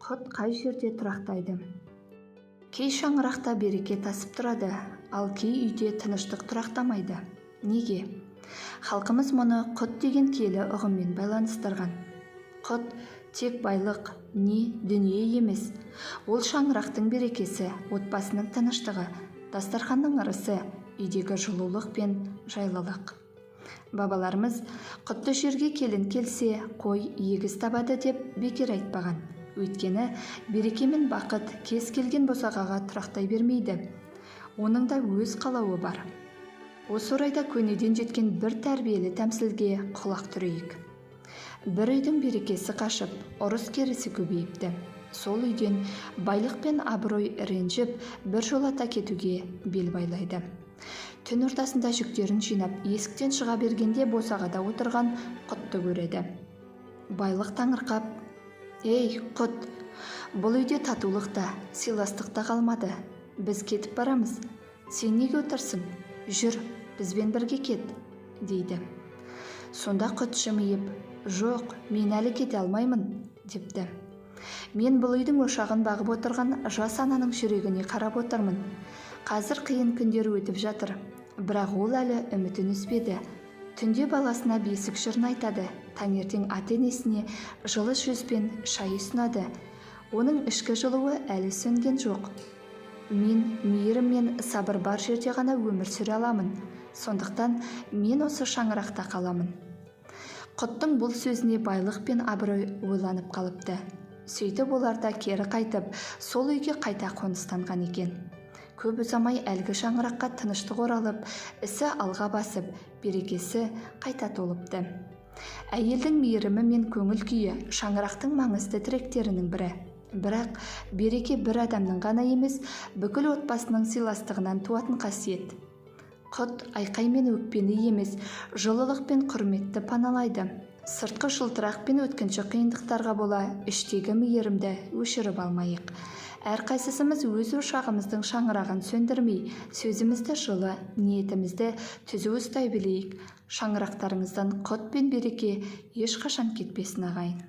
құт қай жерде тұрақтайды? Кей шаңырақта береке тасып тұрады, ал кей үйде тыныштық тұрақтамайды. Неге? Халқымыз мұны құт деген киелі ұғыммен байланыстырған. Құт тек байлық, не дүние емес. Ол шаңырақтың берекесі, отбасының тыныштығы, дастарханның ырысы, үйдегі жылулық пен жайлылық. Бабаларымыз құтты жерге келін келсе, қой егіз табады деп бекер айтпаған. Өйткені береке мен бақыт кез келген босағаға тұрақтай бермейді. Оның да өз қалауы бар. Осы орайда көнеден жеткен бір тәрбиелі тәмсілге құлақ түрейік. Бір үйдің берекесі қашып, ұрыс керісі көбейіпті. Сол үйден байлық пен абырой ренжіп, бір жолата кетуге бел байлайды. Түн ортасында жүктерін жинап, есіктен шыға бергенде босағада отырған құтты көреді. Байлық таңырқап: «Ей, құт, бұл үйде татулық та, сыйластық та қалмады. Біз кетіп барамыз. Сен неге отырсың? Жүр, бізбен бірге кет», дейді. Сонда құт жымиып: «Жоқ, мен әлі кете алмаймын», депті. «Мен бұл үйдің ошағын бағып отырған жас ананың жүрегіне қарап отырмын. Қазір қиын күндер өтіп жатыр, бірақ ол әлі үмітін үзбеді. Түнде баласына бесік жырын айтады, таңертең ата-енесіне жылы жүзбен шай ұсынады. Оның ішкі жылуы әлі сөнген жоқ. Мен мейірім мен сабыр бар жерде ғана өмір сүре аламын. Сондықтан мен осы шаңырақта қаламын». Құттың бұл сөзіне байлық пен абырой ойланып қалыпты. Сөйтіп олар да кері қайтып, сол үйге қайта қоныстанған екен. Көп ұзамай әлгі шаңыраққа тыныштық оралып, ісі алға басып, берекесі қайта толыпты. Әйелдің мейірімі мен көңіл күйі шаңырақтың маңызды тіректерінің бірі. Бірақ береке бір адамның ғана емес, бүкіл отбасының сыйластығынан туатын қасиет. Құт айқай мен өкпені емес, жылылық пен құрметті паналайды. Сыртқы жылтырақ пен өткінші қиындықтарға бола, іштегі мейірімді өшіріп алмайық. Әрқайсысымыз өз ошағымыздың шаңырағын сөндірмей, сөзімізді жылы, ниетімізді түзу ұстай білейік. Шаңырақтарыңыздан құт пен береке ешқашан кетпесін ағайын.